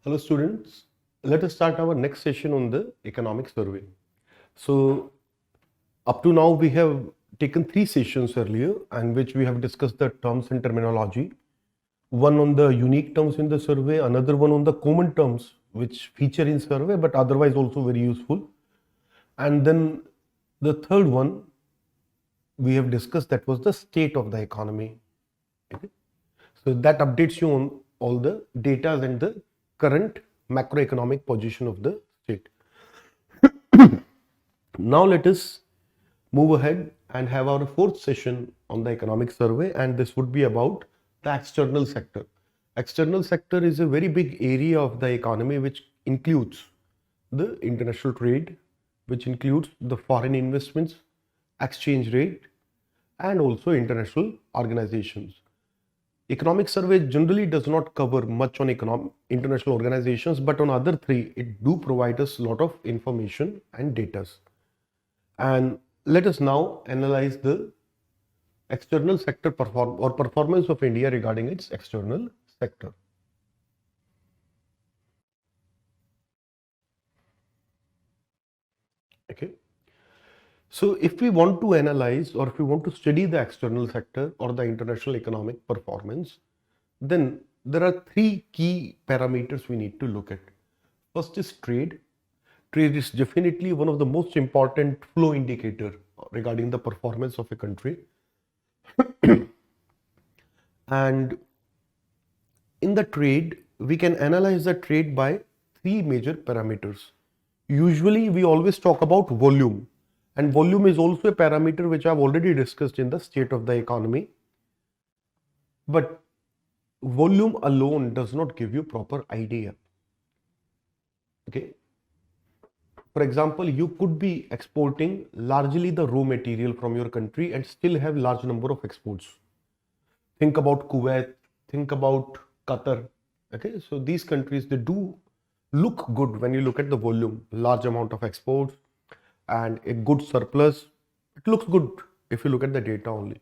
Hello students, let us start our next session on the economic survey. So up to now we have taken 3 sessions earlier in which we have discussed the terms and terminology. One on the unique terms in the survey, another one on the common terms which feature in survey but otherwise also very useful. And then the third one we have discussed, that was the state of the economy. Okay? So that updates you on all the data and the current macroeconomic position of the state. Now let us move ahead and have our fourth session on the economic survey, and this would be about the external sector. External sector is a very big area of the economy which includes the international trade, which includes the foreign investments, exchange rate, and also international organizations. Economic survey generally does not cover much on international organizations, but on other three, it do provide us a lot of information and data. And let us now analyze the external sector performance of India regarding its external sector. Okay. So if we want to analyze or if we want to study the external sector or the international economic performance, then there are three key parameters we need to look at. First is trade. Trade is definitely one of the most important flow indicator regarding the performance of a country. And in the trade, we can analyze the trade by three major parameters. Usually, we always talk about volume, and volume is also a parameter which I've already discussed in the state of the economy. But volume alone does not give you proper idea. Okay. For example, you could be exporting largely the raw material from your country and still have large number of exports. Think about Kuwait, think about Qatar. Okay, so these countries, they do look good when you look at the volume, large amount of exports and a good surplus. It looks good if you look at the data only.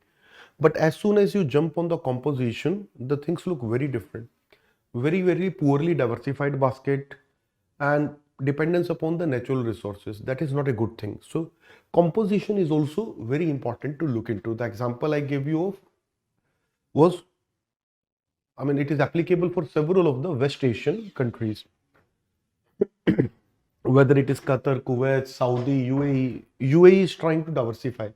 But as soon as you jump on the composition, the things look very different. Very, very poorly diversified basket and dependence upon the natural resources. That is not a good thing. So composition is also very important to look into. The example I gave you of was, I mean, it is applicable for several of the West Asian countries, whether it is Qatar, Kuwait, Saudi, UAE. UAE is trying to diversify.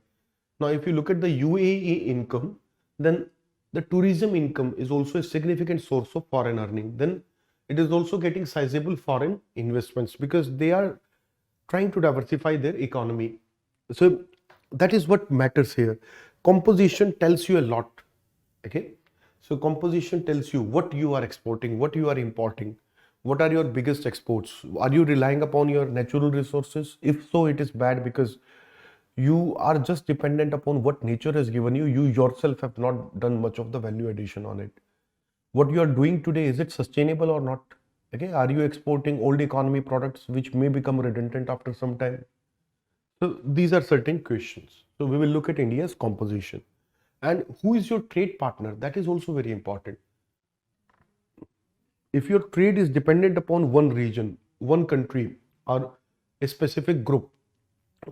Now, if you look at the UAE income, then the tourism income is also a significant source of foreign earning. Then it is also getting sizable foreign investments because they are trying to diversify their economy. So that is what matters here. Composition tells you a lot. Okay. So composition tells you what you are exporting, what you are importing, what are your biggest exports. Are you relying upon your natural resources? If so, it is bad because you are just dependent upon what nature has given you. You yourself have not done much of the value addition on it. What you are doing today, is it sustainable or not? Okay, are you exporting old economy products which may become redundant after some time? So these are certain questions. So we will look at India's composition. And who is your trade partner? That is also very important. If your trade is dependent upon one region, one country, or a specific group,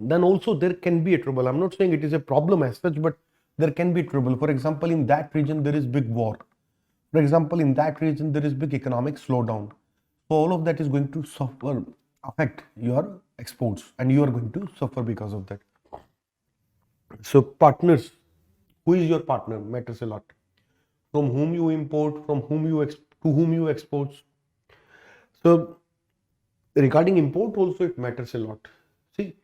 then also there can be a trouble. I'm not saying it is a problem as such, but there can be trouble. For example, in that region, there is big war. For example, in that region, there is big economic slowdown. So all of that is going to suffer, affect your exports, and you are going to suffer because of that. So partners, who is your partner matters a lot. From whom you import, from whom you to whom you export. So regarding import also it matters a lot. See,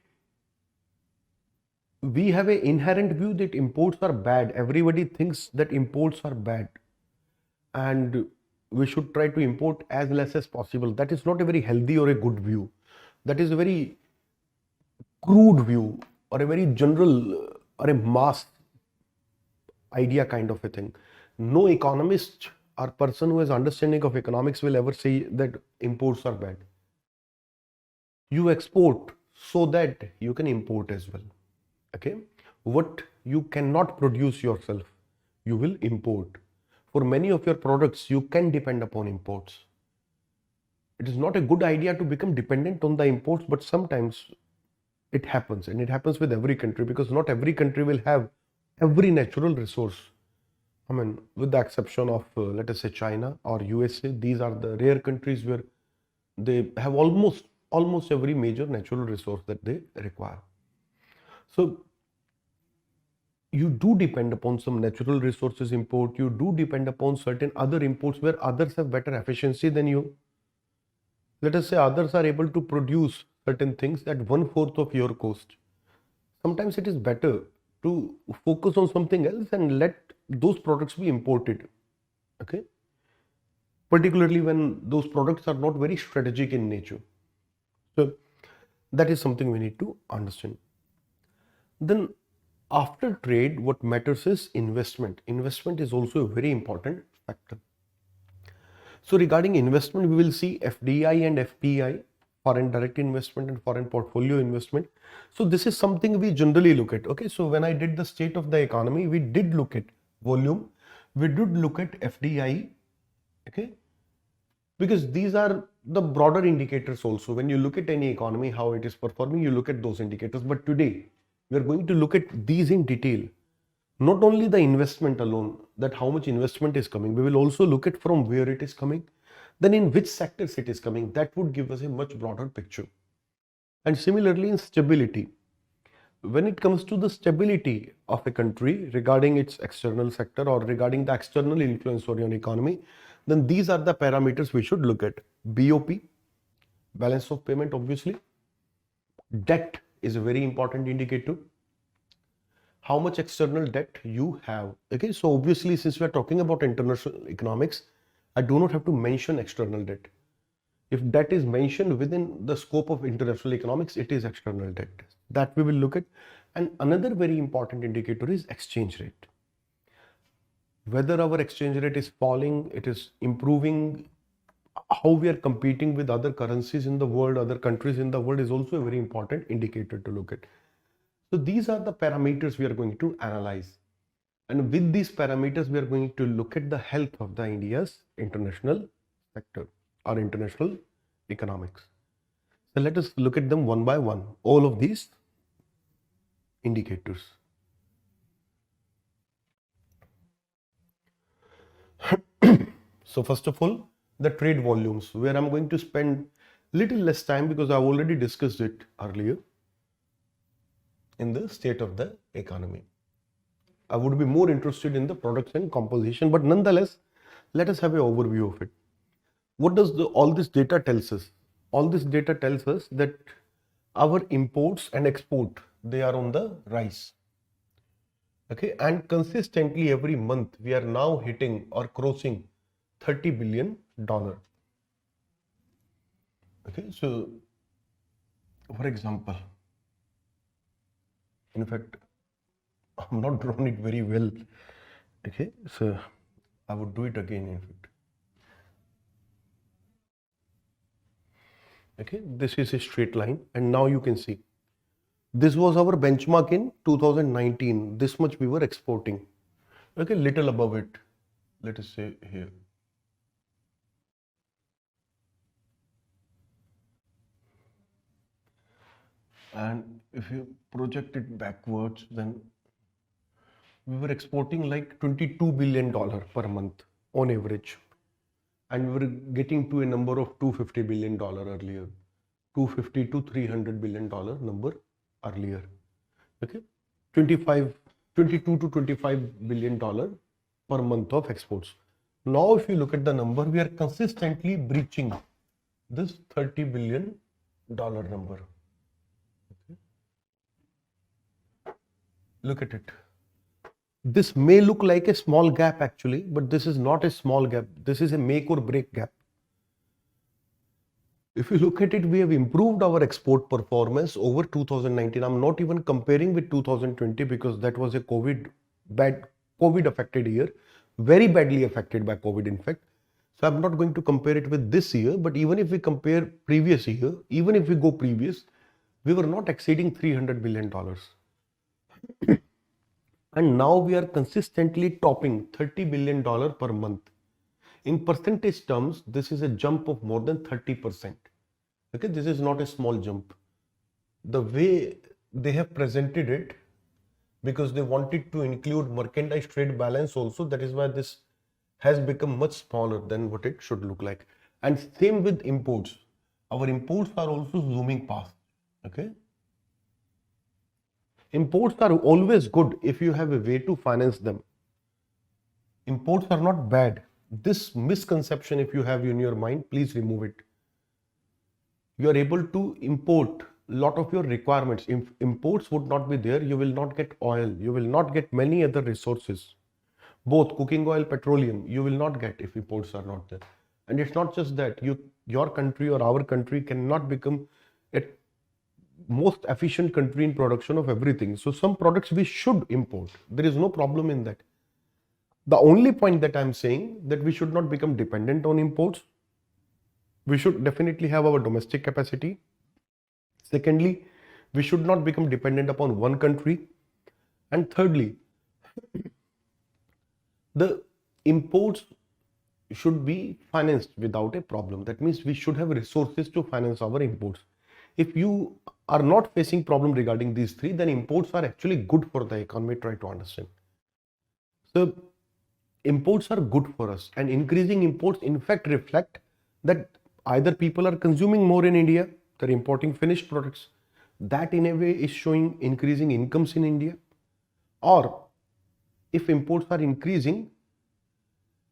we have an inherent view that imports are bad. Everybody thinks that imports are bad and we should try to import as less as possible. That is not a very healthy or a good view. That is a very crude view or a very general or a mass idea kind of a thing. No economist or person who has understanding of economics will ever say that imports are bad. You export so that you can import as well. Okay, what you cannot produce yourself, you will import. For many of your products, you can depend upon imports. It is not a good idea to become dependent on the imports, but sometimes it happens, and it happens with every country, because not every country will have every natural resource. I mean, with the exception of, let us say, China or USA, these are the rare countries where they have almost every major natural resource that they require. So you do depend upon some natural resources import, you do depend upon certain other imports where others have better efficiency than you. Let us say others are able to produce certain things at 1/4 of your cost. Sometimes it is better to focus on something else and let those products be imported. Okay, particularly when those products are not very strategic in nature. So that is something we need to understand. Then after trade, what matters is investment. Investment is also a very important factor. So regarding investment, we will see FDI and FPI, foreign direct investment and foreign portfolio investment. So this is something we generally look at. Okay, so when I did the state of the economy, we did look at volume, we did look at FDI. Okay, because these are the broader indicators also. When you look at any economy, how it is performing, you look at those indicators. But today, we are going to look at these in detail. Not only the investment alone, that how much investment is coming, we will also look at from where it is coming, then in which sectors it is coming. That would give us a much broader picture. And similarly in stability, when it comes to the stability of a country regarding its external sector or regarding the external influence on your economy, then these are the parameters we should look at. BOP, balance of payment, obviously. Debt is a very important indicator. How much external debt you have. Okay, so obviously since we are talking about international economics, I do not have to mention external debt. If debt is mentioned within the scope of international economics, it is external debt. That we will look at. And another very important indicator is exchange rate. Whether our exchange rate is falling, it is improving, how we are competing with other currencies in the world, other countries in the world is also a very important indicator to look at. So these are the parameters we are going to analyze. And with these parameters, we are going to look at the health of the India's international sector or international economics. So let us look at them one by one, all of these indicators. So first of all, the trade volumes, where I'm going to spend little less time because I've already discussed it earlier in the state of the economy. I would be more interested in the products and composition, but nonetheless, let us have an overview of it. What does all this data tells us? All this data tells us that our imports and export, they are on the rise. Okay, and consistently every month we are now hitting or crossing $30 billion. Okay, so for example, in fact, I'm not drawn it very well. Okay, so I would do it again in fact. Okay, this is a straight line, and now you can see this was our benchmark in 2019. This much we were exporting. Okay, little above it. Let us say here. And if you project it backwards, then we were exporting like $22 billion per month on average. And we were getting to a number of $250 billion earlier. 250 to $300 billion number earlier. Okay, 22 to $25 billion per month of exports. Now, if you look at the number, we are consistently breaching this $30 billion number. Okay. Look at it. This may look like a small gap actually, but this is not a small gap. This is a make or break gap. If you look at it, we have improved our export performance over 2019. I'm not even comparing with 2020 because that was a COVID affected year, very badly affected by COVID in fact. So I'm not going to compare it with this year, but even if we compare previous year, even if we go previous, we were not exceeding $300 billion. And now we are consistently topping $30 billion per month. In percentage terms, this is a jump of more than 30%. Okay, this is not a small jump. The way they have presented it, because they wanted to include merchandise trade balance also, that is why this has become much smaller than what it should look like. And same with imports. Our imports are also zooming past. Okay. Imports are always good if you have a way to finance them. Imports are not bad. This misconception, if you have in your mind, please remove it. You are able to import a lot of your requirements. If imports would not be there, you will not get oil, you will not get many other resources. Both cooking oil, petroleum, you will not get if imports are not there. And it's not just that, your country or our country cannot become a most efficient country in production of everything. So some products we should import. There is no problem in that. The only point that I'm saying that we should not become dependent on imports. We should definitely have our domestic capacity. Secondly, we should not become dependent upon one country. And thirdly, the imports should be financed without a problem. That means we should have resources to finance our imports. If you are not facing problem regarding these three, then imports are actually good for the economy. Try to understand. So imports are good for us, and increasing imports in fact reflect that either people are consuming more in India, they're importing finished products. That in a way is showing increasing incomes in India. Or if imports are increasing,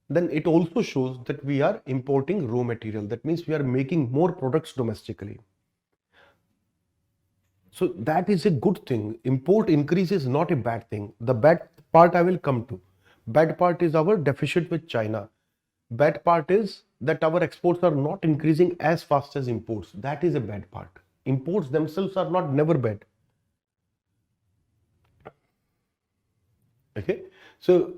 then it also shows that we are importing raw material. That means we are making more products domestically. So that is a good thing. Import increase is not a bad thing. The bad part I will come to. Bad part is our deficit with China. Bad part is that our exports are not increasing as fast as imports. That is a bad part. Imports themselves are not never bad. Okay. So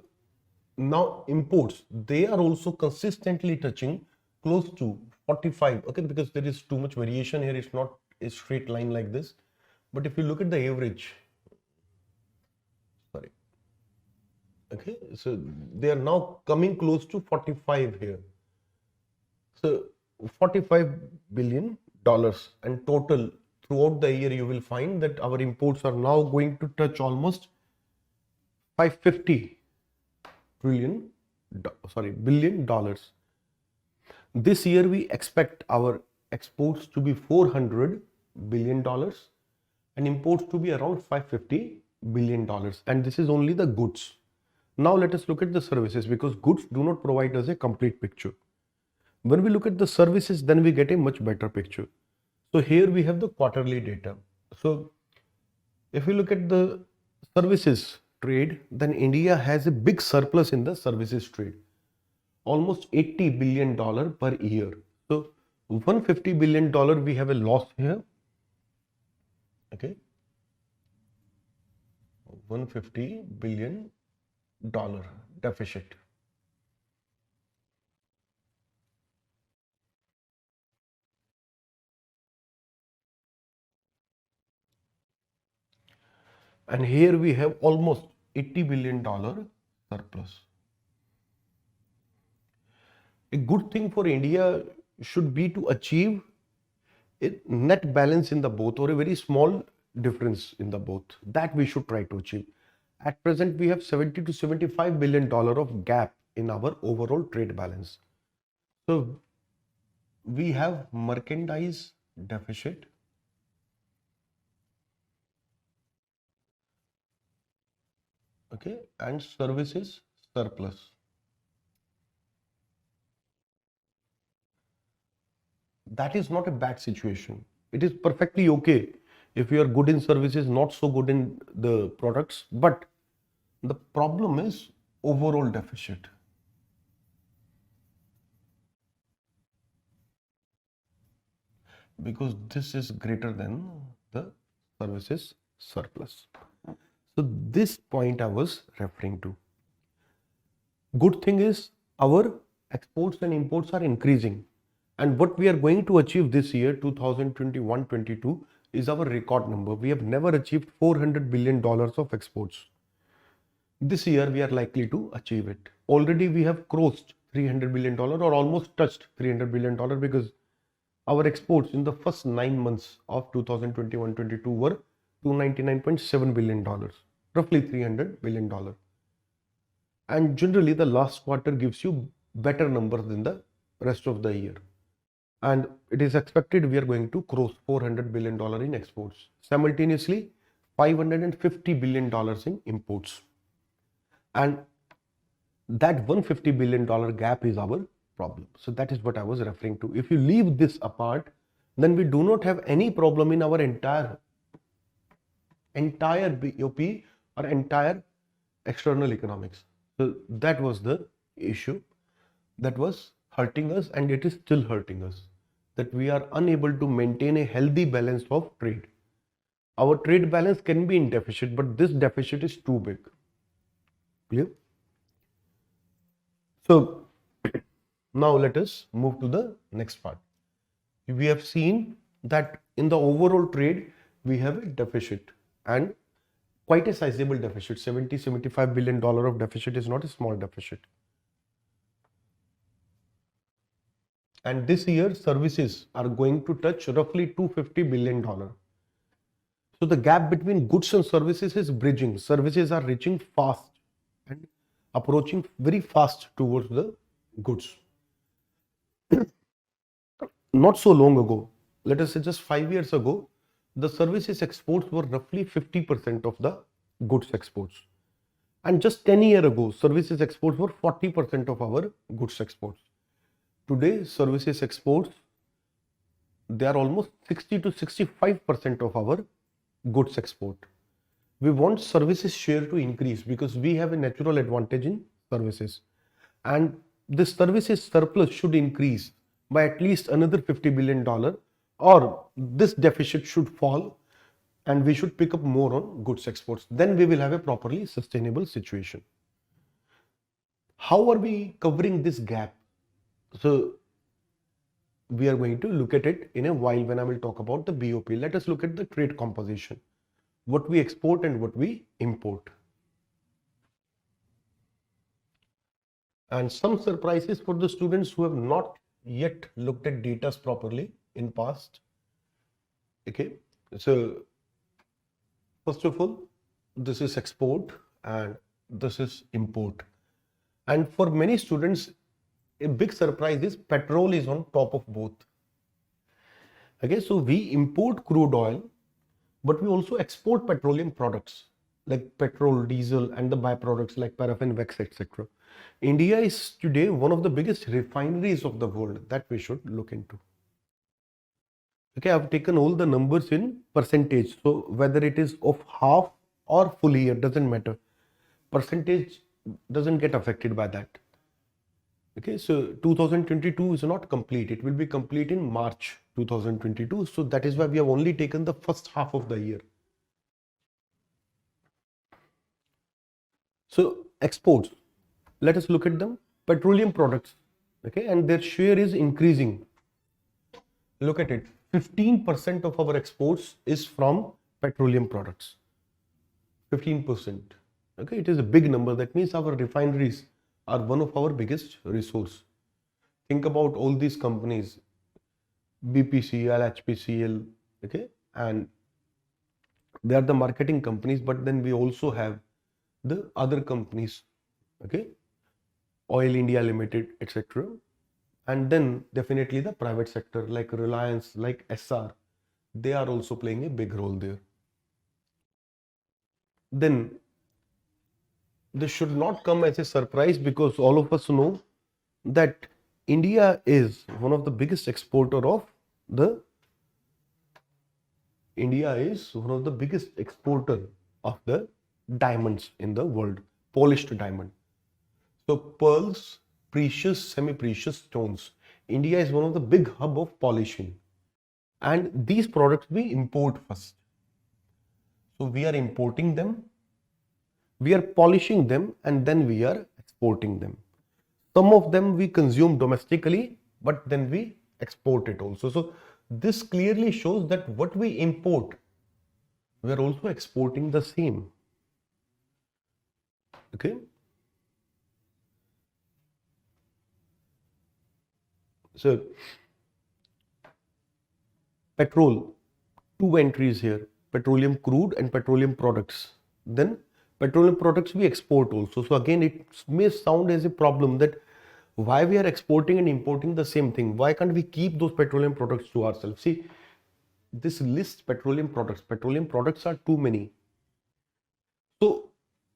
now imports, they are also consistently touching close to 45. Okay, because there is too much variation here. It's not a straight line like this. But if you look at the average, sorry. Okay, so they are now coming close to 45 here. So $45 billion, and total throughout the year you will find that our imports are now going to touch almost 550 billion dollars. This year we expect our exports to be $400 billion and imports to be around $550 billion, and this is only the goods. Now let us look at the services, because goods do not provide us a complete picture. When we look at the services, then we get a much better picture. So here we have the quarterly data. So if we look at the services trade, then India has a big surplus in the services trade, almost $80 billion per year. So $150 billion we have a loss here. Okay, $150 billion deficit. And here we have almost $80 billion surplus. A good thing for India should be to achieve a net balance in the both, or a very small difference in the both. That we should try to achieve. At present, we have $70 to $75 billion of gap in our overall trade balance. So we have merchandise deficit, okay, and services surplus. That is not a bad situation. It is perfectly okay if you are good in services, not so good in the products. But the problem is overall deficit. Because this is greater than the services surplus. So this point I was referring to. Good thing is our exports and imports are increasing. And what we are going to achieve this year, 2021-22, is our record number. We have never achieved $400 billion of exports. This year we are likely to achieve it. Already we have crossed $300 billion or almost touched $300 billion because our exports in the first 9 months of 2021-22 were $299.7 billion, roughly $300 billion. And generally the last quarter gives you better numbers than the rest of the year. And it is expected we are going to cross $400 billion in exports. Simultaneously, $550 billion in imports. And that $150 billion gap is our problem. So that is what I was referring to. If you leave this apart, then we do not have any problem in our entire BOP or entire external economics. So that was the issue that was hurting us, and it is still hurting us, that we are unable to maintain a healthy balance of trade. Our trade balance can be in deficit, but this deficit is too big. Clear? So now let us move to the next part. We have seen that in the overall trade, we have a deficit, and quite a sizable deficit. $75 billion of deficit is not a small deficit. And this year, services are going to touch roughly $250 billion. So the gap between goods and services is bridging. Services are reaching fast and approaching very fast towards the goods. Not so long ago, let us say just 5 years ago, the services exports were roughly 50% of the goods exports. And just 10 years ago, services exports were 40% of our goods exports. Today, services exports, they are almost 60 to 65% of our goods export. We want services share to increase because we have a natural advantage in services. And this services surplus should increase by at least another $50 billion, or this deficit should fall and we should pick up more on goods exports. Then we will have a properly sustainable situation. How are we covering this gap? So we are going to look at it in a while when I will talk about the BOP. Let us look at the trade composition, what we export and what we import. And some surprises for the students who have not yet looked at data properly in past. Okay, so first of all, this is export and this is import. And for many students, a big surprise is petrol is on top of both. Okay, so we import crude oil, but we also export petroleum products like petrol, diesel, and the byproducts like paraffin, wax, etc. India is today one of the biggest refineries of the world that we should look into. Okay, I've taken all the numbers in percentage. So whether it is of half or full year, doesn't matter. Percentage doesn't get affected by that. Okay, so 2022 is not complete. It will be complete in March 2022. So that is why we have only taken the first half of the year. So exports, let us look at them. Petroleum products, okay, and their share is increasing. Look at it. 15% of our exports is from petroleum products. 15%. Okay, it is a big number. That means our refineries are one of our biggest resource. Think about all these companies, BPCL, HPCL, okay, and they are the marketing companies, but then we also have the other companies, okay, Oil India Limited, etc. And then definitely the private sector like Reliance, like SR, they are also playing a big role there. Then this should not come as a surprise because all of us know that India is one of the biggest exporter of the diamonds in the world, polished diamond. So pearls, precious, semi-precious stones. India is one of the big hub of polishing, and these products we import first. So we are importing them, we are polishing them, and then we are exporting them. Some of them we consume domestically, but then we export it also. So this clearly shows that what we import, we are also exporting the same. Okay. So petrol, two entries here, petroleum crude and petroleum products. Then petroleum products we export also. So again, it may sound as a problem that why we are exporting and importing the same thing. Why can't we keep those petroleum products to ourselves? See, this list petroleum products are too many. So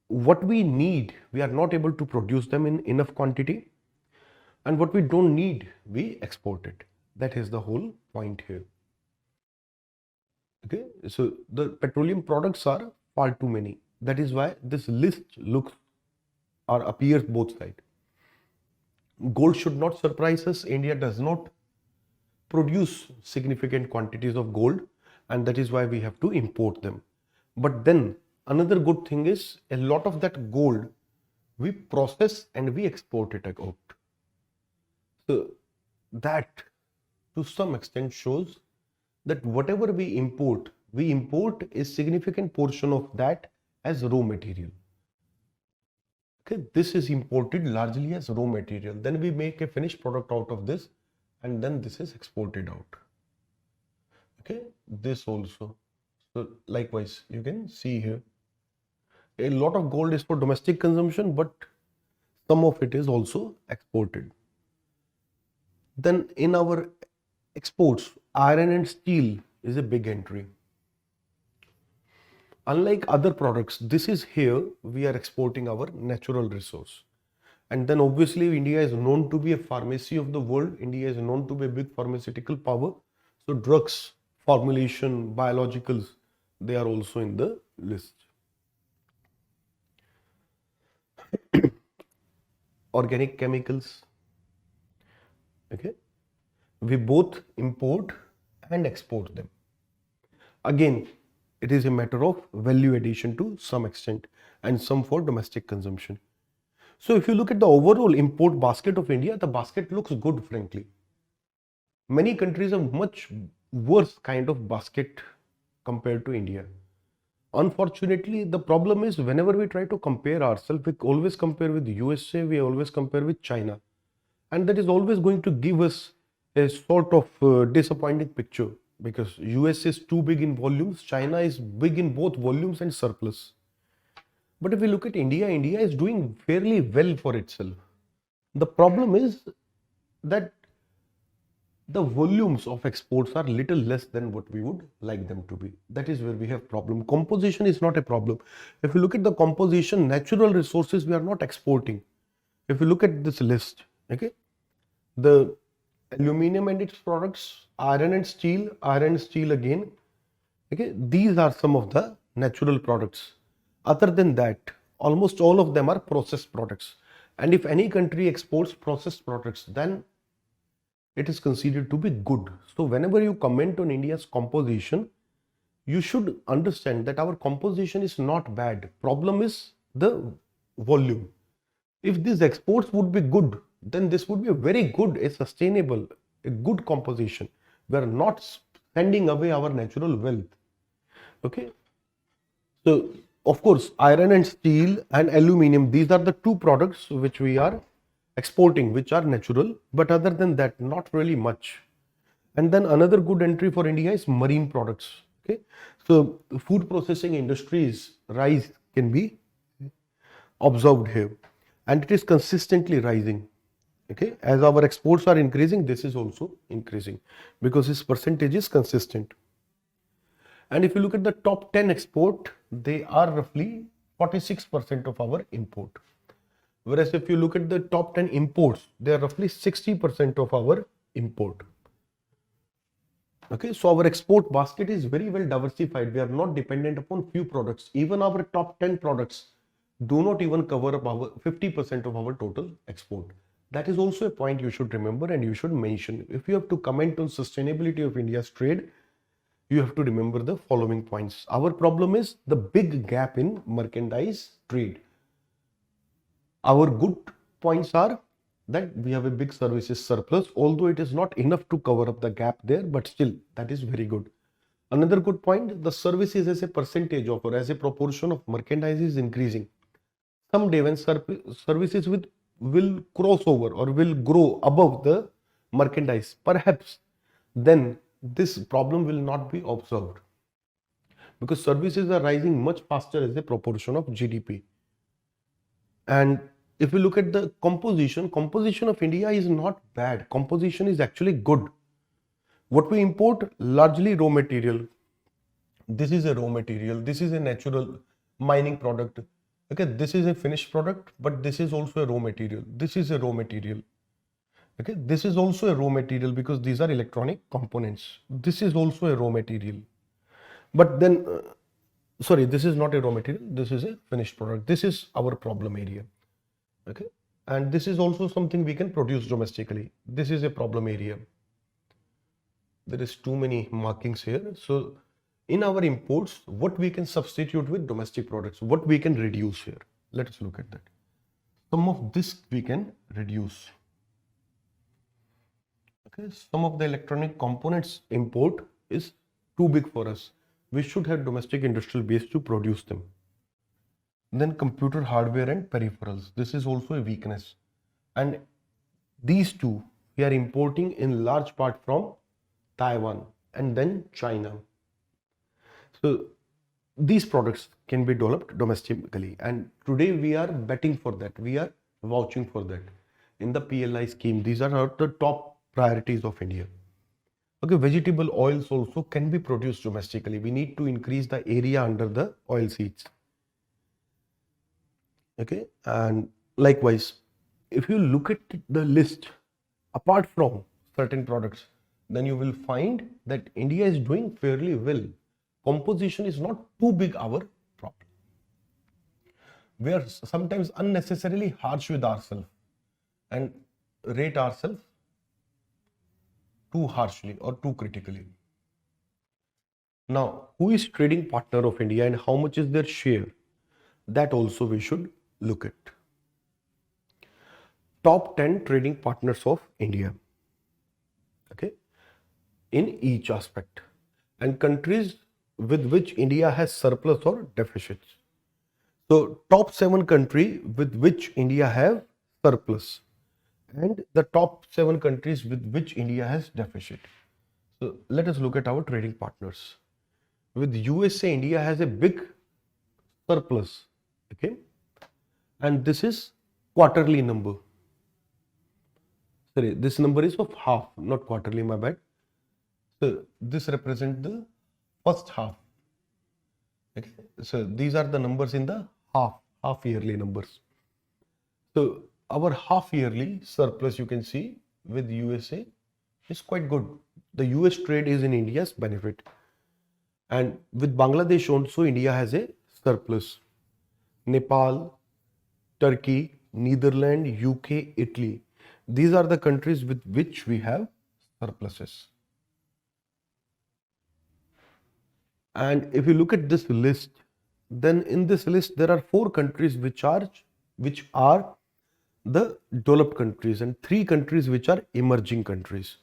what we need, we are not able to produce them in enough quantity, and what we don't need, we export it. That is the whole point here. Okay, so the petroleum products are far too many. That is why this list looks or appears both sides. Gold should not surprise us. India does not produce significant quantities of gold, and that is why we have to import them. But then another good thing is a lot of that gold we process and we export it out. So that to some extent shows that whatever we import a significant portion of that as raw material. Okay, this is imported largely as raw material. Then we make a finished product out of this, and then this is exported out. Okay, this also. So likewise, you can see here a lot of gold is for domestic consumption, but some of it is also exported. Then in our exports, iron and steel is a big entry. Unlike other products, this is here we are exporting our natural resource. And then obviously India is known to be a pharmacy of the world. India is known to be a big pharmaceutical power. So drugs, formulation, biologicals, they are also in the list. Organic chemicals. Okay. We both import and export them. Again, it is a matter of value addition to some extent and some for domestic consumption. So if you look at the overall import basket of India, the basket looks good, frankly. Many countries have much worse kind of basket compared to India. Unfortunately, the problem is whenever we try to compare ourselves, we always compare with USA, we always compare with China. And that is always going to give us a sort of disappointing picture, because US is too big in volumes, China is big in both volumes and surplus. But if we look at India, India is doing fairly well for itself. The problem is that the volumes of exports are little less than what we would like them to be. That is where we have problem. Composition is not a problem. If you look at the composition, natural resources we are not exporting. If you look at this list, okay, the aluminum and its products, iron and steel again, okay, these are some of the natural products. Other than that, almost all of them are processed products. And if any country exports processed products, then it is considered to be good. So whenever you comment on India's composition, you should understand that our composition is not bad. Problem is the volume. If these exports would be good, then this would be a very good, a sustainable, a good composition. We are not sending away our natural wealth. Okay. So of course, iron and steel and aluminum, these are the two products which we are exporting, which are natural, but other than that, not really much. And then another good entry for India is marine products. Okay, so food processing industries rise can be observed here, and it is consistently rising. Okay, as our exports are increasing, this is also increasing because this percentage is consistent. And if you look at the top 10 export, they are roughly 46% of our import. Whereas if you look at the top 10 imports, they are roughly 60% of our import. Okay, so our export basket is very well diversified. We are not dependent upon few products. Even our top 10 products do not even cover up our 50% of our total export. That is also a point you should remember and you should mention. If you have to comment on sustainability of India's trade, you have to remember the following points. Our problem is the big gap in merchandise trade. Our good points are that we have a big services surplus, although it is not enough to cover up the gap there, but still that is very good. Another good point, the services as a percentage of or as a proportion of merchandise is increasing. Someday when services will cross over or will grow above the merchandise, perhaps then this problem will not be observed, because services are rising much faster as a proportion of GDP. And if we look at the composition of India is not bad. Composition is actually good. What we import, largely raw material. This is a raw material. This is a natural mining product. Okay, this is a finished product, but this is also a raw material. This is a raw material. Okay, this is also a raw material because these are electronic components. This is also a raw material. But then, sorry, this is not a raw material. This is a finished product. This is our problem area. Okay, and this is also something we can produce domestically. This is a problem area. There is too many markings here. So in our imports, what we can substitute with domestic products, what we can reduce here. Let us look at that. Some of this we can reduce. Okay, some of the electronic components import is too big for us. We should have domestic industrial base to produce them. Then computer hardware and peripherals. This is also a weakness. And these two we are importing in large part from Taiwan and then China. So these products can be developed domestically, and today we are betting for that. We are vouching for that in the PLI scheme. These are the top priorities of India. Okay, vegetable oils also can be produced domestically. We need to increase the area under the oil seeds. Okay, and likewise, if you look at the list apart from certain products, then you will find that India is doing fairly well. Composition is not too big our problem. We are sometimes unnecessarily harsh with ourselves and rate ourselves too harshly or too critically. Now, who is trading partner of India and how much is their share? That also we should look at. Top 10 trading partners of India. Okay, in each aspect, and countries with which India has surplus or deficits. So top 7 countries with which India have surplus and the top 7 countries with which India has deficit. So let us look at our trading partners. With USA, India has a big surplus. Okay, and this is quarterly number. Sorry, this number is of half, not quarterly, my bad. So this represents the first half. Okay, so these are the numbers in the half yearly numbers. So our half yearly surplus, you can see with USA is quite good. The US trade is in India's benefit, and with Bangladesh also India has a surplus. Nepal, Turkey, Netherlands, UK, Italy. These are the countries with which we have surpluses. And if you look at this list, then in this list there are 4 countries which are the developed countries and 3 countries which are emerging countries.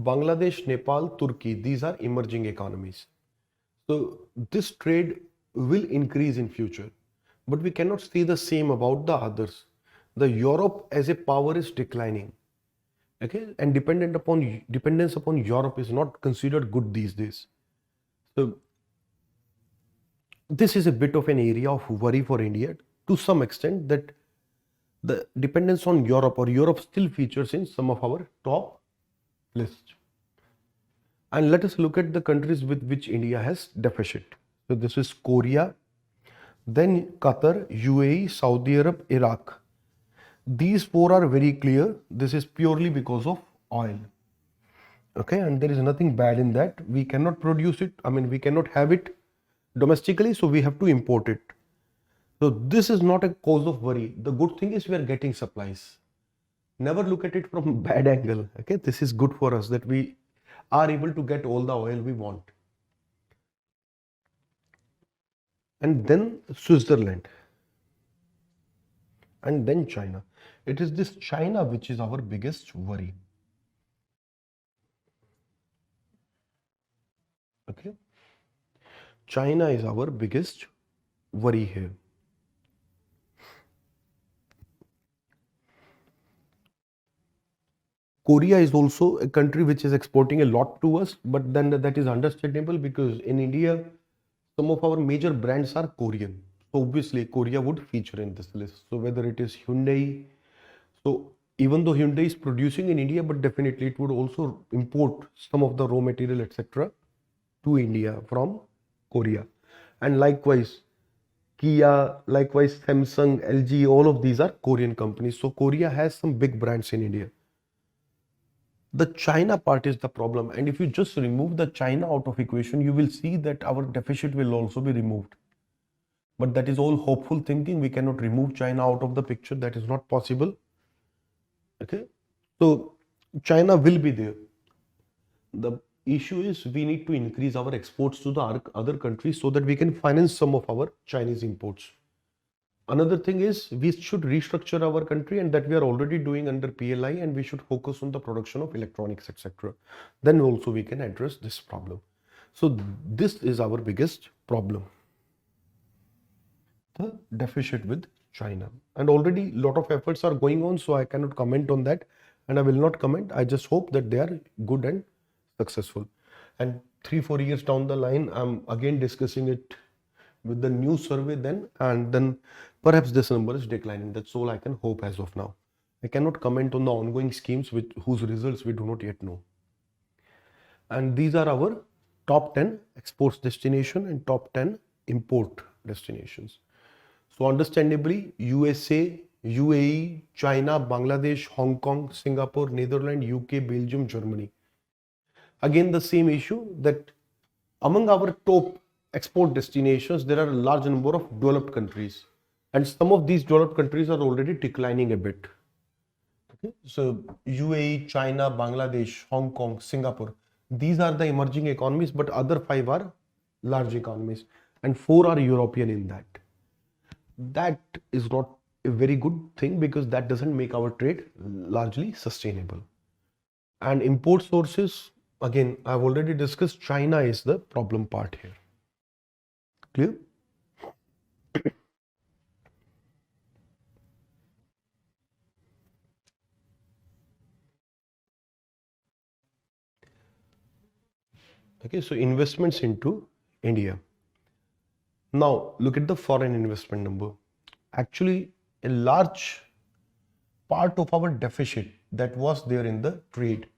Bangladesh, Nepal, Turkey, these are emerging economies. So this trade will increase in future, but we cannot say the same about the others. The Europe as a power is declining. Okay, and dependence upon Europe is not considered good these days. So this is a bit of an area of worry for India to some extent, that the dependence on Europe or Europe still features in some of our top lists. And let us look at the countries with which India has deficit. So this is Korea, then Qatar, UAE, Saudi Arab, Iraq. These 4 are very clear. This is purely because of oil. Okay, and there is nothing bad in that. We cannot produce it. I mean, we cannot have it domestically, so we have to import it. So this is not a cause of worry. The good thing is we are getting supplies. Never look at it from a bad angle. Okay, this is good for us that we are able to get all the oil we want. And then Switzerland, and then China. It is this China which is our biggest worry. Okay, China is our biggest worry here. Korea is also a country which is exporting a lot to us, but then that is understandable because in India, some of our major brands are Korean. So obviously, Korea would feature in this list. So whether it is Hyundai, so even though Hyundai is producing in India, but definitely it would also import some of the raw material, etc., to India from Korea. And likewise, Kia, likewise Samsung, LG, all of these are Korean companies. So Korea has some big brands in India. The China part is the problem, and if you just remove the China out of equation, you will see that our deficit will also be removed. But that is all hopeful thinking. We cannot remove China out of the picture. That is not possible. Okay, so China will be there. The issue is we need to increase our exports to the other countries so that we can finance some of our Chinese imports. Another thing is we should restructure our country, and that we are already doing under PLI, and we should focus on the production of electronics, etc. Then also we can address this problem. So this is our biggest problem, the deficit with China. And already a lot of efforts are going on, so I cannot comment on that, and I will not comment. I just hope that they are good and successful. And 3-4 years down the line, I'm again discussing it with the new survey then, and then perhaps this number is declining. That's all I can hope as of now. I cannot comment on the ongoing schemes with whose results we do not yet know. And these are our top 10 exports destination and top 10 import destinations. So understandably, USA, UAE, China, Bangladesh, Hong Kong, Singapore, Netherlands, UK, Belgium, Germany. Again, the same issue that among our top export destinations, there are a large number of developed countries, and some of these developed countries are already declining a bit. Okay? So UAE, China, Bangladesh, Hong Kong, Singapore, these are the emerging economies, but other 5 are large economies, and 4 are European in that. That is not a very good thing because that doesn't make our trade largely sustainable. And import sources, again, I've already discussed China is the problem part here. Clear? Okay, so investments into India. Now look at the foreign investment number. Actually, a large part of our deficit that was there in the trade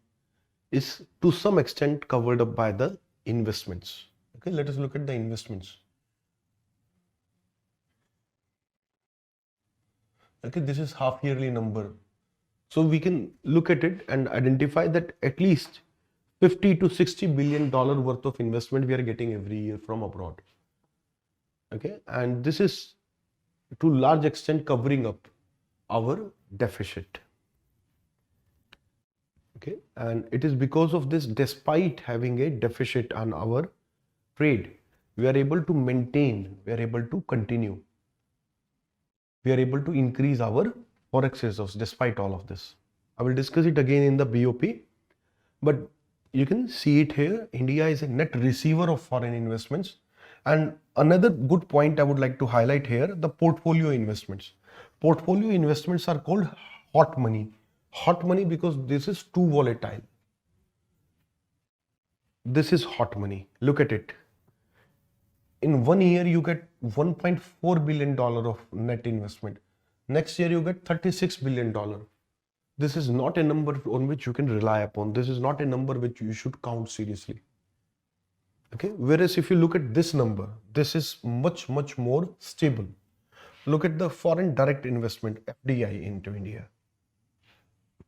is to some extent covered up by the investments. Okay, let us look at the investments. Okay, this is half yearly number. So we can look at it and identify that at least 50 to 60 billion dollar worth of investment we are getting every year from abroad. Okay, and this is to large extent covering up our deficit. Okay, and it is because of this, despite having a deficit on our trade, we are able to maintain, we are able to continue, we are able to increase our forex reserves despite all of this. I will discuss it again in the BOP, but you can see it here. India is a net receiver of foreign investments. And another good point I would like to highlight here, the portfolio investments. Portfolio investments are called hot money. Hot money because this is too volatile. This is hot money. Look at it. In 1 year, you get $1.4 billion of net investment. Next year, you get $36 billion. This is not a number on which you can rely upon. This is not a number which you should count seriously. Okay. Whereas if you look at this number, this is much, much more stable. Look at the foreign direct investment, FDI, into India.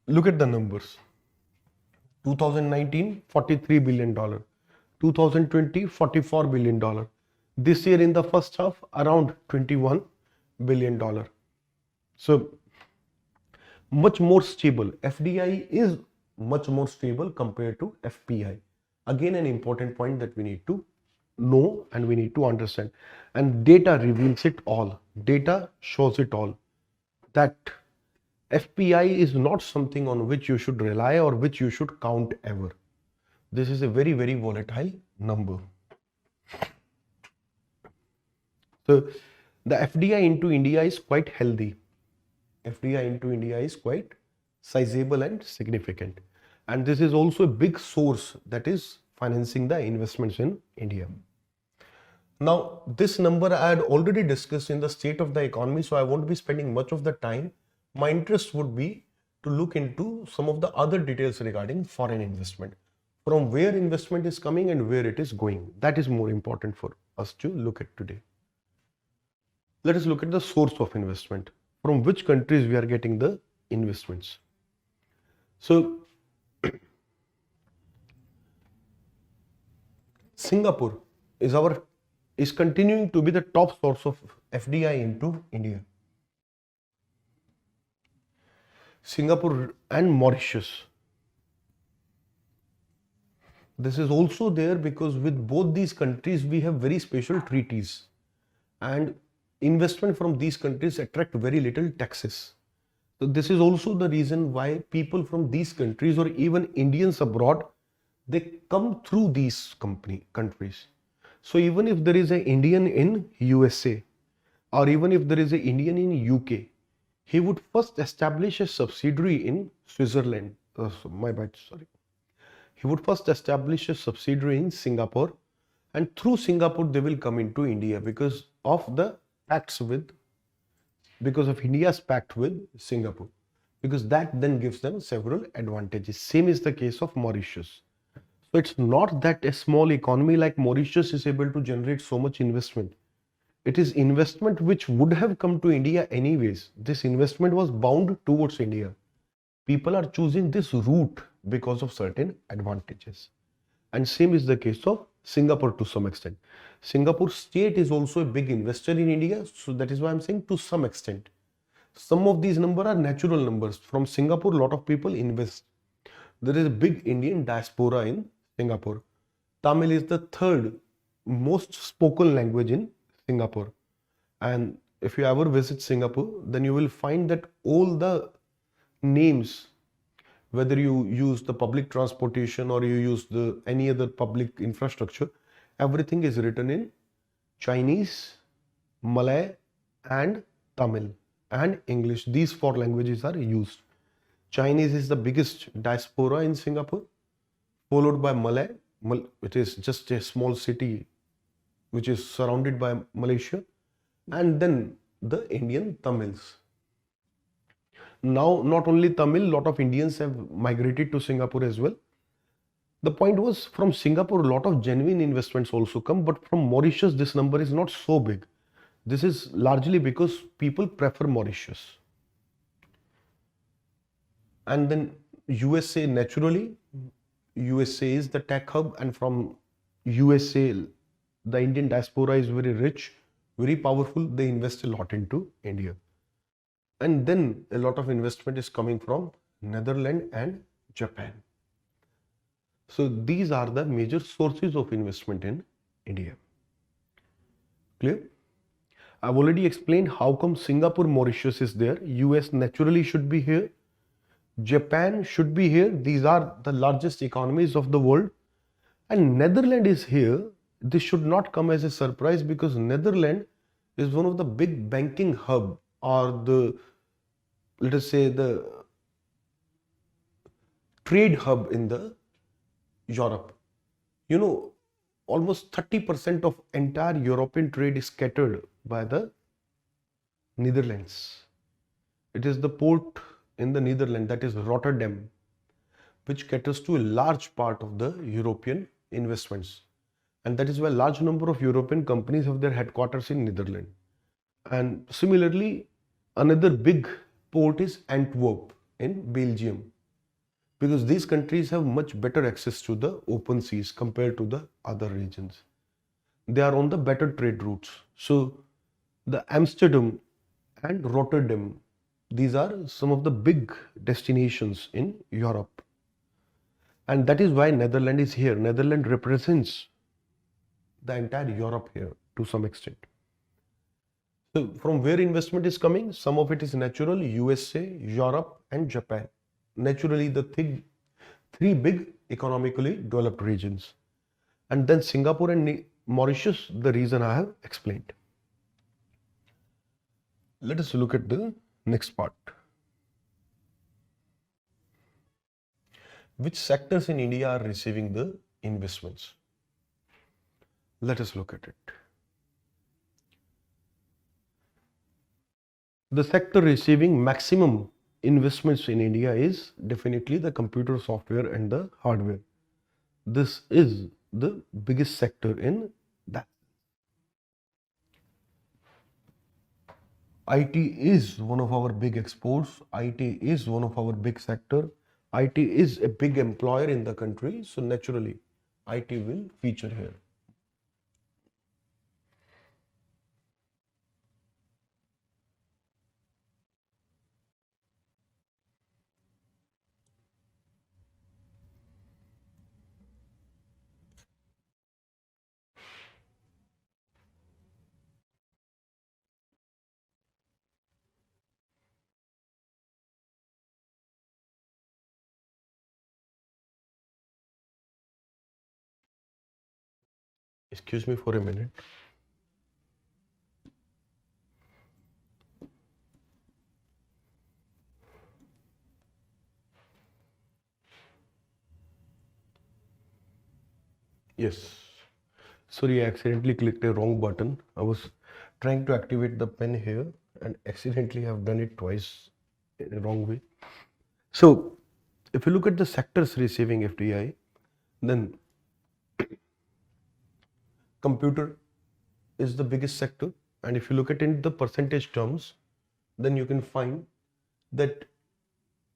Look at the numbers. 2019, $43 billion. 2020, $44 billion. This year in the first half, around $21 billion. So much more stable. FDI is much more stable compared to FPI. Again, an important point that we need to know and we need to understand. And data reveals it all. Data shows it all. That FPI is not something on which you should rely or which you should count ever. This is a very, very volatile number. So the FDI into India is quite healthy. FDI into India is quite sizable and significant. And this is also a big source that is financing the investments in India. Now, this number I had already discussed in the state of the economy, so I won't be spending much of the time. My interest would be to look into some of the other details regarding foreign investment, from where investment is coming and where it is going. That is more important for us to look at today. Let us look at the source of investment. From which countries we are getting the investments. So, Singapore is continuing to be the top source of FDI into India. Singapore and Mauritius. This is also there because with both these countries we have very special treaties, and investment from these countries attract very little taxes. So this is also the reason why people from these countries or even Indians abroad, they come through these countries. So even if there is an Indian in USA or even if there is an Indian in UK, he would first establish a subsidiary in Switzerland. He would first establish a subsidiary in Singapore, and through Singapore they will come into India because of India's pact with Singapore, because that then gives them several advantages. Same is the case of Mauritius. So it's not that a small economy like Mauritius is able to generate so much investment. It is investment which would have come to India anyways. This investment was bound towards India. People are choosing this route because of certain advantages. And same is the case of Singapore to some extent. Singapore state is also a big investor in India. So that is why I'm saying to some extent. Some of these numbers are natural numbers. From Singapore, a lot of people invest. There is a big Indian diaspora in Singapore. Tamil is the third most spoken language in Singapore. And if you ever visit Singapore, then you will find that all the names, whether you use the public transportation or you use any other public infrastructure, everything is written in Chinese, Malay and Tamil and English. These four languages are used. Chinese is the biggest diaspora in Singapore, followed by Malay. It is just a small city which is surrounded by Malaysia, and then the Indian Tamils. Now, not only Tamil, lot of Indians have migrated to Singapore as well. The point was, from Singapore, a lot of genuine investments also come, but from Mauritius, this number is not so big. This is largely because people prefer Mauritius. And then USA, naturally, USA is the tech hub, and from USA, the Indian diaspora is very rich, very powerful. They invest a lot into India. And then a lot of investment is coming from Netherlands and Japan. So these are the major sources of investment in India. Clear? I've already explained how come Singapore, Mauritius is there. US naturally should be here. Japan should be here. These are the largest economies of the world. And Netherlands is here. This should not come as a surprise because Netherlands is one of the big banking hub, or let us say the trade hub in the Europe. You know, almost 30% of entire European trade is catered by the Netherlands. It is the port in the Netherlands, that is Rotterdam, which caters to a large part of the European investments. And that is why a large number of European companies have their headquarters in Netherlands. And similarly, another big port is Antwerp in Belgium, because these countries have much better access to the open seas compared to the other regions. They are on the better trade routes. So the Amsterdam and Rotterdam, these are some of the big destinations in Europe. And that is why Netherlands is here. Netherlands represents the entire Europe here to some extent. So from where investment is coming, some of it is natural, USA, Europe and Japan. Naturally, the three big economically developed regions. And then Singapore and Mauritius, the reason I have explained. Let us look at the next part. which sectors in India are receiving the investments? Let us look at it. The sector receiving maximum investments in India is definitely the computer software and the hardware. This is the biggest sector in that. IT is one of our big exports. IT is one of our big sector. IT is a big employer in the country. So naturally, IT will feature here. Excuse me for a minute. Yes. Sorry, I accidentally clicked a wrong button. I was trying to activate the pen here and accidentally have done it twice in a wrong way. So, if you look at the sectors receiving FDI, then computer is the biggest sector. And if you look at it in the percentage terms, then you can find that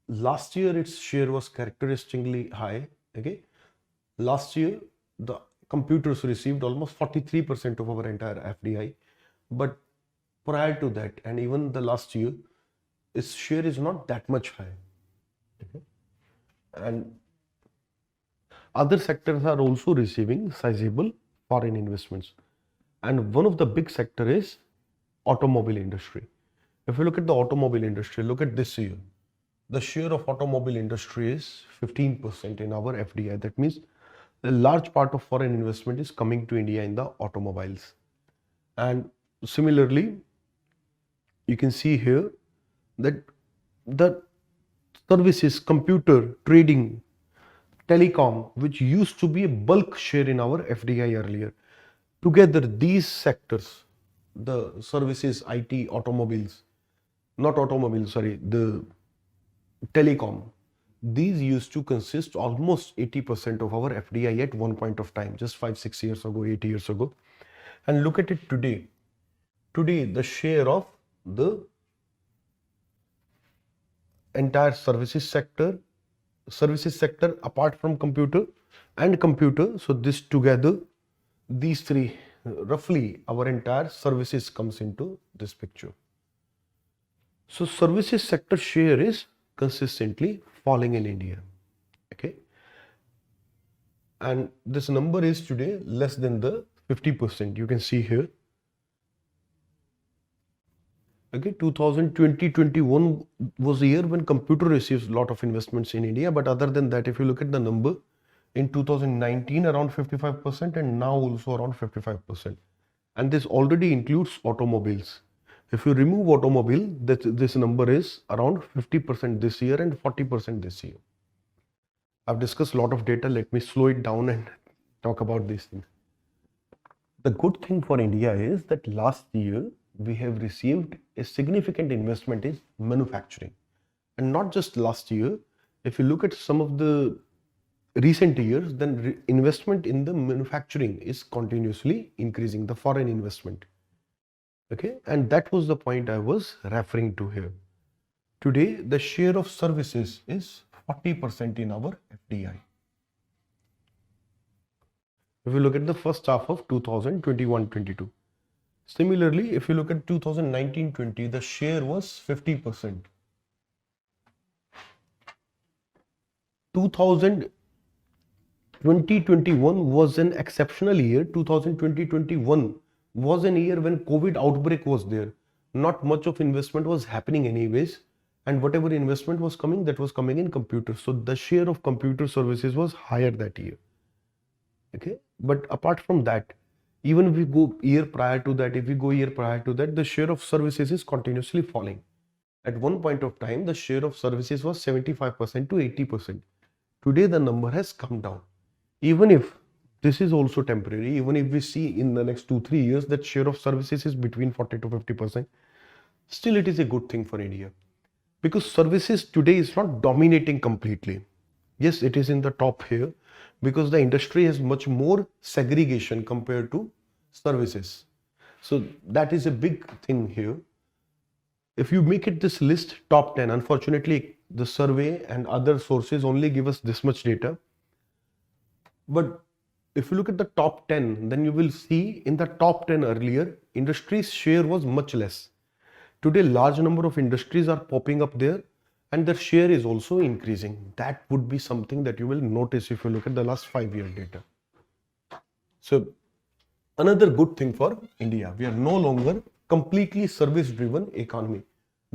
last year its share was characteristically high. Okay, last year the computers received almost 43% of our entire FDI, but prior to that and even the last year, its share is not that much high. Okay? And other sectors are also receiving sizable foreign investments, and one of the big sector is automobile industry. If you look at the automobile industry, look at this year. The share of automobile industry is 15% in our FDI. That means a large part of foreign investment is coming to India in the automobiles. And similarly, you can see here that the services, computer, trading, telecom, which used to be a bulk share in our FDI earlier, together these sectors, the services, IT, automobiles, not automobiles, sorry, the telecom, these used to consist almost 80% of our FDI at one point of time, just 5-6 years ago, 8 years ago. And look at it today. Today, the share of the entire services sector apart from computer and computer, so this together, these three, roughly our entire services comes into this picture. So services sector share is consistently falling in India. Okay. And this number is today less than the 50%. You can see here. Okay, 2020-21 was a year when computer receives a lot of investments in India. But other than that, if you look at the number, in 2019 around 55% and now also around 55%. And this already includes automobiles. If you remove automobile, this number is around 50% this year and 40% this year. I've discussed a lot of data. Let me slow it down and talk about these things. The good thing for India is that last year we have received a significant investment in manufacturing. And not just last year. If you look at some of the recent years, then investment in the manufacturing is continuously increasing, the foreign investment. Okay, and that was the point I was referring to here. Today, the share of services is 40% in our FDI. If you look at the first half of 2021-22. Similarly, if you look at 2019-20, the share was 50%. 2020-21 was an exceptional year. 2020-21 was an year when COVID outbreak was there. Not much of investment was happening anyways. And whatever investment was coming, that was coming in computers. So the share of computer services was higher that year. Okay. But apart from that, even if we go year prior to that, the share of services is continuously falling. At one point of time, the share of services was 75% to 80%. Today the number has come down. Even if this is also temporary, even if we see in the next 2-3 years that share of services is between 40 to 50%, still it is a good thing for India, because services today is not dominating completely. Yes, it is in the top here because the industry has much more segregation compared to services. So that is a big thing here. If you make it this list top 10, unfortunately the survey and other sources only give us this much data. But if you look at the top 10, then you will see in the top 10 earlier, industry's share was much less. Today, large number of industries are popping up there and their share is also increasing. That would be something that you will notice if you look at the last 5-year data. So another good thing for India, we are no longer completely service driven economy.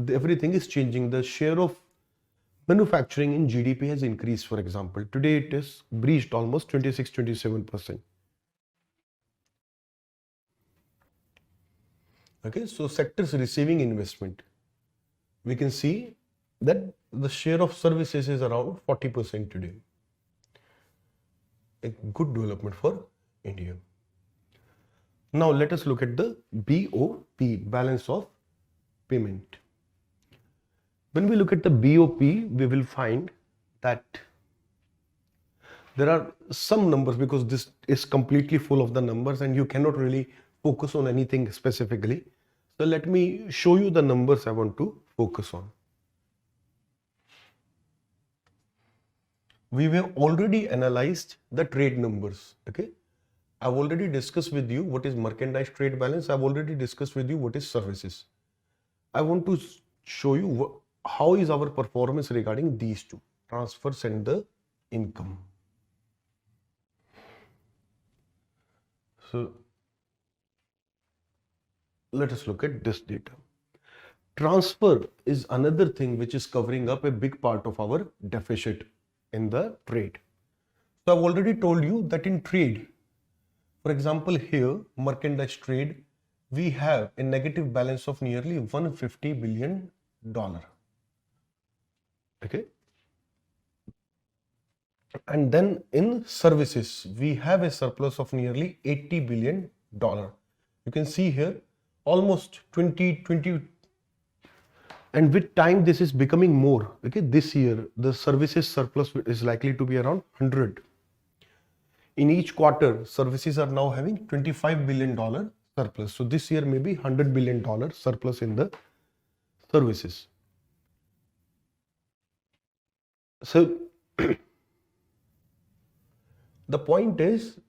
Everything is changing. The share of manufacturing in GDP has increased, for example. Today it is breached almost 26-27%. Okay, so sectors receiving investment, we can see that the share of services is around 40% today. A good development for India. Now let us look at the BOP, balance of payment. When we look at the BOP, we will find that there are some numbers, because this is completely full of the numbers and you cannot really focus on anything specifically. So let me show you the numbers I want to focus on. We have already analyzed the trade numbers. Okay, I've already discussed with you what is merchandise trade balance. I've already discussed with you what is services. I want to show you how is our performance regarding these two, transfers and the income. So let us look at this data. Transfer is another thing which is covering up a big part of our deficit in the trade. So I've already told you that in trade, for example here, merchandise trade, we have a negative balance of nearly $150 billion. Okay. And then in services, we have a surplus of nearly $80 billion. You can see here almost 20. And with time, this is becoming more. Okay, this year, the services surplus is likely to be around 100. In each quarter, services are now having $25 billion surplus. So this year may be $100 billion surplus in the services. So the point is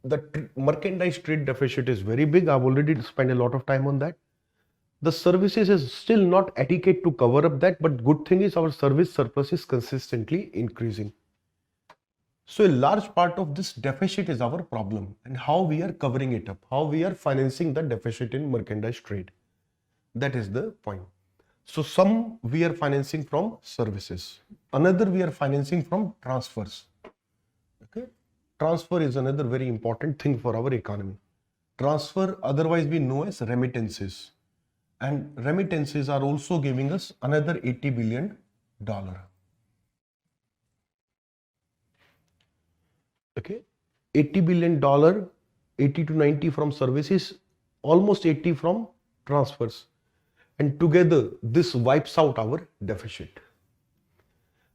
the merchandise trade deficit is very big. I've already spent a lot of time on that. The services is still not adequate to cover up that, but good thing is our service surplus is consistently increasing. So a large part of this deficit is our problem, and how we are covering it up, how we are financing the deficit in merchandise trade. That is the point. So some we are financing from services, another we are financing from transfers. Okay, transfer is another very important thing for our economy. Transfer, otherwise we know as remittances. And remittances are also giving us another $80 billion. Okay, $80 billion, 80 to 90 from services, almost 80 from transfers. And together this wipes out our deficit.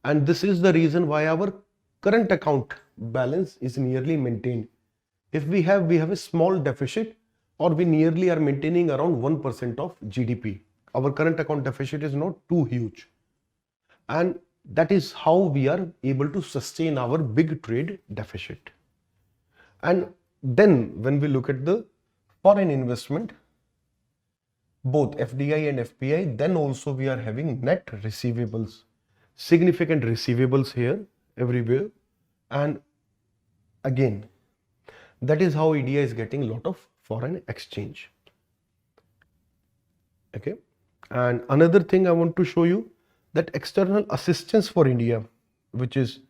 And this is the reason why our current account balance is nearly maintained. If we have a small deficit, or we nearly are maintaining around 1% of GDP. Our current account deficit is not too huge. And that is how we are able to sustain our big trade deficit. And then when we look at the foreign investment, both FDI and FPI, then also we are having net receivables, significant receivables here everywhere. And again, that is how India is getting a lot of foreign exchange. Okay, and another thing I want to show you, that external assistance for India, which is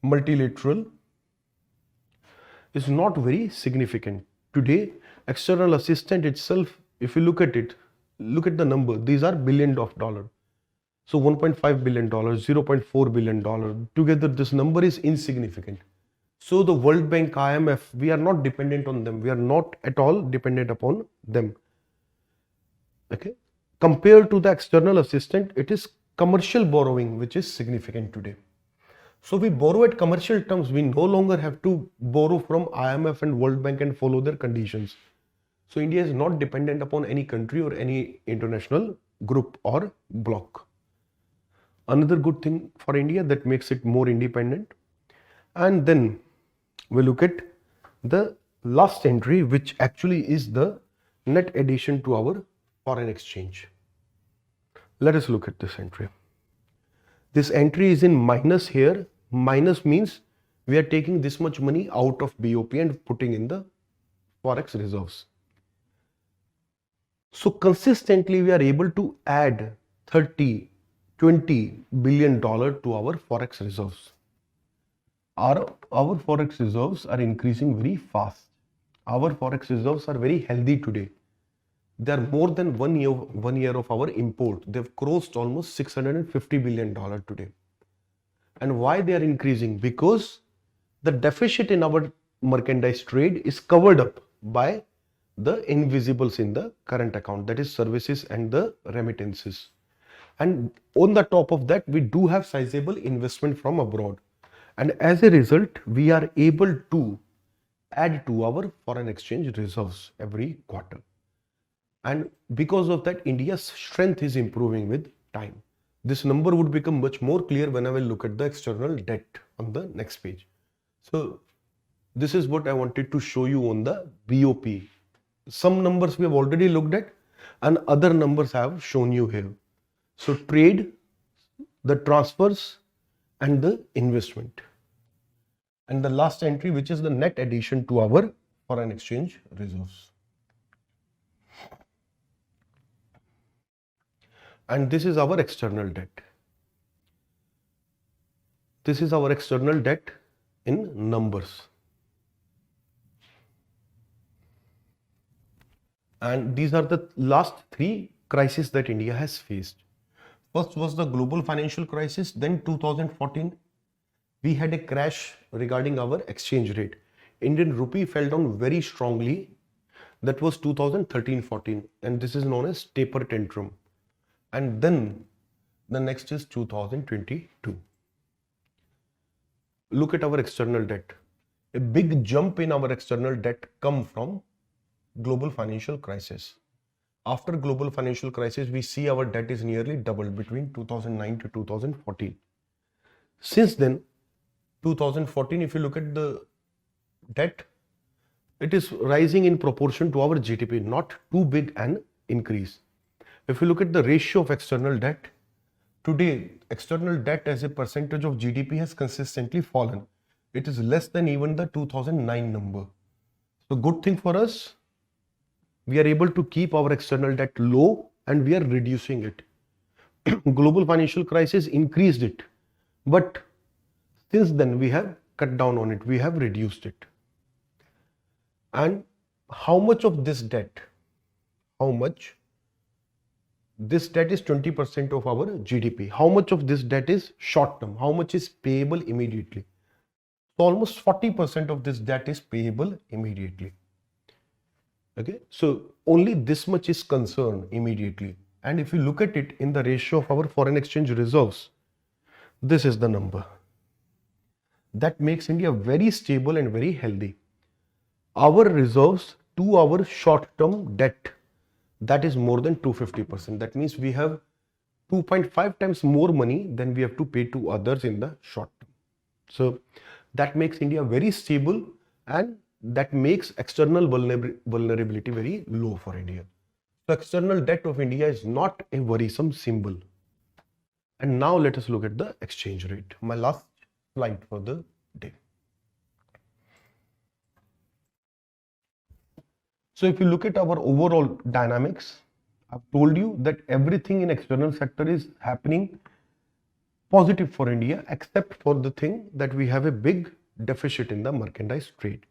multilateral, is not very significant. Today, external assistance itself, if you look at it, look at the number, these are billions of dollars. So $1.5 billion, $0.4 billion, together this number is insignificant. So the World Bank, IMF, we are not dependent on them. We are not at all dependent upon them. Okay. Compared to the external assistant, it is commercial borrowing which is significant today. So we borrow at commercial terms. We no longer have to borrow from IMF and World Bank and follow their conditions. So India is not dependent upon any country or any international group or bloc. Another good thing for India that makes it more independent. And then we look at the last entry, which actually is the net addition to our foreign exchange. Let us look at this entry. This entry is in minus here. Minus means we are taking this much money out of BOP and putting in the forex reserves. So consistently we are able to add 30, 20 billion dollar to our forex reserves. Our forex reserves are increasing very fast. Our forex reserves are very healthy today. They are more than 1 year of our import. They've crossed almost $650 billion today. And why they are increasing? Because the deficit in our merchandise trade is covered up by the invisibles in the current account, that is services and the remittances. And on the top of that, we do have sizable investment from abroad. And as a result, we are able to add to our foreign exchange reserves every quarter. And because of that, India's strength is improving with time. This number would become much more clear when I will look at the external debt on the next page. So this is what I wanted to show you on the BOP. Some numbers we have already looked at and other numbers I have shown you here. So trade, the transfers and the investment. And the last entry, which is the net addition to our foreign exchange reserves. And this is our external debt. This is our external debt in numbers. And these are the last three crises that India has faced. First was the global financial crisis, then 2014. We had a crash regarding our exchange rate. Indian rupee fell down very strongly. That was 2013-14, and this is known as taper tantrum. And then the next is 2022. Look at our external debt. A big jump in our external debt come from global financial crisis. After global financial crisis, we see our debt is nearly doubled between 2009 to 2014. Since then, 2014, if you look at the debt, it is rising in proportion to our GDP, not too big an increase. If you look at the ratio of external debt, today external debt as a percentage of GDP has consistently fallen. It is less than even the 2009 number. So good thing for us, we are able to keep our external debt low and we are reducing it. Global financial crisis increased it, but since then we have cut down on it, we have reduced it. And how much of this debt, how much? This debt is 20% of our GDP. How much of this debt is short term? How much is payable immediately? So almost 40% of this debt is payable immediately. Okay, so only this much is concerned immediately. And if you look at it in the ratio of our foreign exchange reserves, this is the number. That makes India very stable and very healthy. Our reserves to our short-term debt, that is more than 250%. That means we have 2.5 times more money than we have to pay to others in the short term. So that makes India very stable and that makes external vulnerability very low for India. So external debt of India is not a worrisome symbol. And now let us look at the exchange rate. My last slide for the day. So if you look at our overall dynamics, I've told you that everything in external sector is happening positive for India, except for the thing that we have a big deficit in the merchandise trade.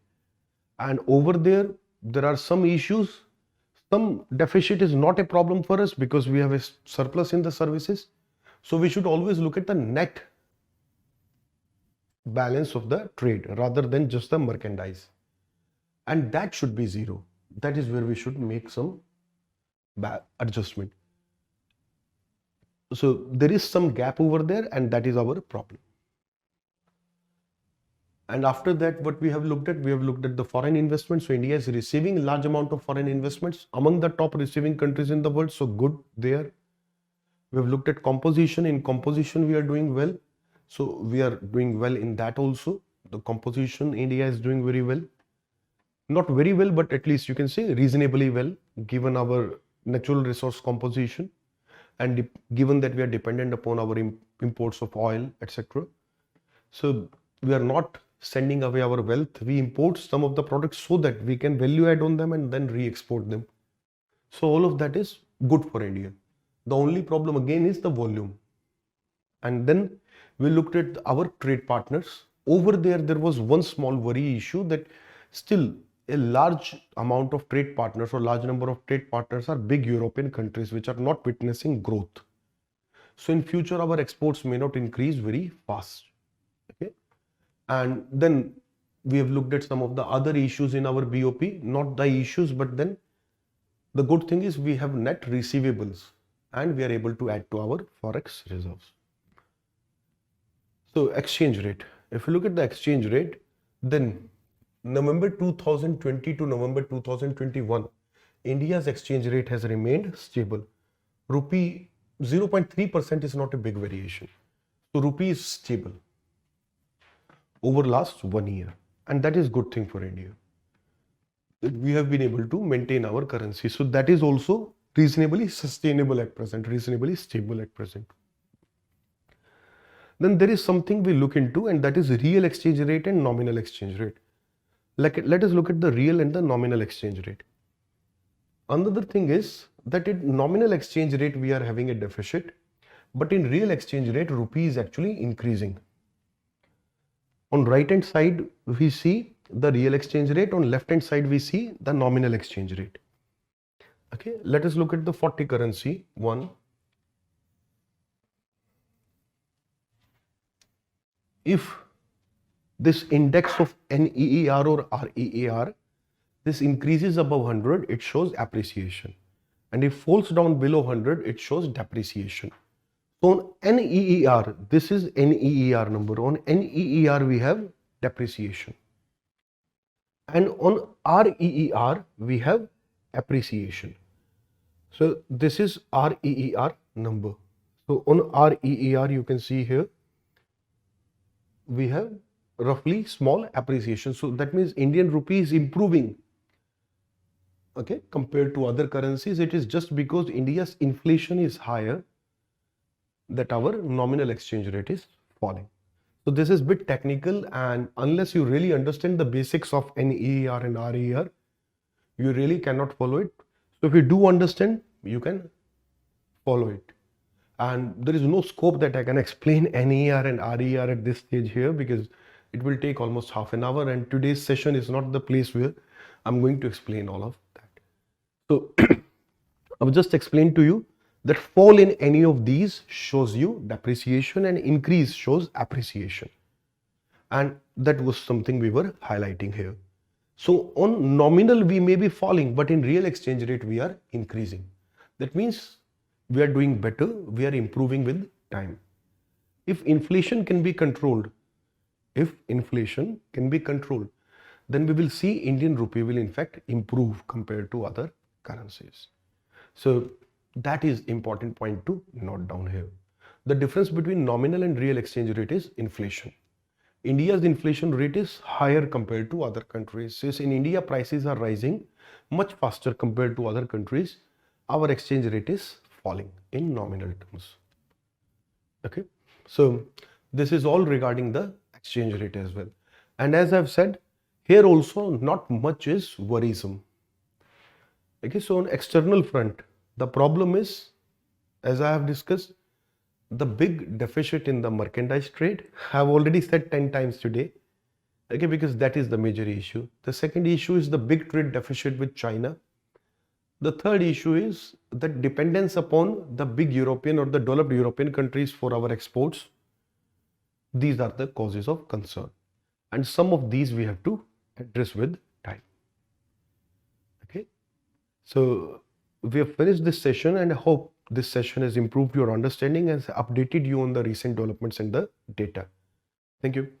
And over there, there are some issues. Some deficit is not a problem for us because we have a surplus in the services. So we should always look at the net balance of the trade rather than just the merchandise. And that should be zero. That is where we should make some adjustment. So there is some gap over there, and that is our problem. And after that, what we have looked at the foreign investment. So India is receiving large amount of foreign investments, among the top receiving countries in the world. So good there. We have looked at composition. In composition, we are doing well. So we are doing well in that also. The composition, India is doing very well. Not very well, but at least you can say reasonably well, given our natural resource composition, and given that we are dependent upon our imports of oil, etc. So we are not sending away our wealth. We import some of the products so that we can value add on them and then re-export them. So all of that is good for India. The only problem again is the volume. And then we looked at our trade partners. Over there was one small worry issue, that still a large amount of trade partners or large number of trade partners are big European countries which are not witnessing growth. So in future, our exports may not increase very fast. Okay. And then we have looked at some of the other issues in our BOP, not the issues, but then the good thing is we have net receivables and we are able to add to our forex reserves. So exchange rate. If you look at the exchange rate, then November 2020 to November 2021, India's exchange rate has remained stable. Rupee 0.3% is not a big variation. So rupee is stable over last 1 year, and that is good thing for India. We have been able to maintain our currency. So that is also reasonably sustainable at present, reasonably stable at present. Then there is something we look into, and that is real exchange rate and nominal exchange rate. Let us look at the real and the nominal exchange rate. Another thing is that in nominal exchange rate we are having a deficit, but in real exchange rate rupee is actually increasing. On right hand side we see the real exchange rate, on left hand side we see the nominal exchange rate. Okay, let us look at the 40 currency one. If this index of NEER or REER, this increases above 100, it shows appreciation. And if falls down below 100, it shows depreciation. So on NEER, this is NEER number. On NEER, we have depreciation. And on REER, we have appreciation. So this is REER number. So on REER, you can see here, we have roughly small appreciation. So that means Indian rupee is improving, okay, compared to other currencies. It is just because India's inflation is higher that our nominal exchange rate is falling. So this is a bit technical, and unless you really understand the basics of NEER and REER, you really cannot follow it. So if you do understand, you can follow it. And there is no scope that I can explain NER and RER at this stage here, because it will take almost half an hour, and today's session is not the place where I'm going to explain all of that. So I will just explain to you that fall in any of these shows you depreciation and increase shows appreciation. And that was something we were highlighting here. So on nominal we may be falling, but in real exchange rate we are increasing. That means we are doing better, we are improving with time. If inflation can be controlled, then we will see Indian rupee will in fact improve compared to other currencies. So that is important point to note down here. The difference between nominal and real exchange rate is inflation. India's inflation rate is higher compared to other countries. Since in India prices are rising much faster compared to other countries, our exchange rate is falling in nominal terms. Okay, so this is all regarding the exchange rate as well. And as I've said, here also not much is worrisome. Okay, so on external front, the problem is, as I have discussed, the big deficit in the merchandise trade. I have already said 10 times today, okay, because that is the major issue. The second issue is the big trade deficit with China. The third issue is that dependence upon the big European or the developed European countries for our exports. These are the causes of concern. And some of these we have to address with time. Okay. So we have finished this session, and I hope this session has improved your understanding and has updated you on the recent developments in the data. Thank you.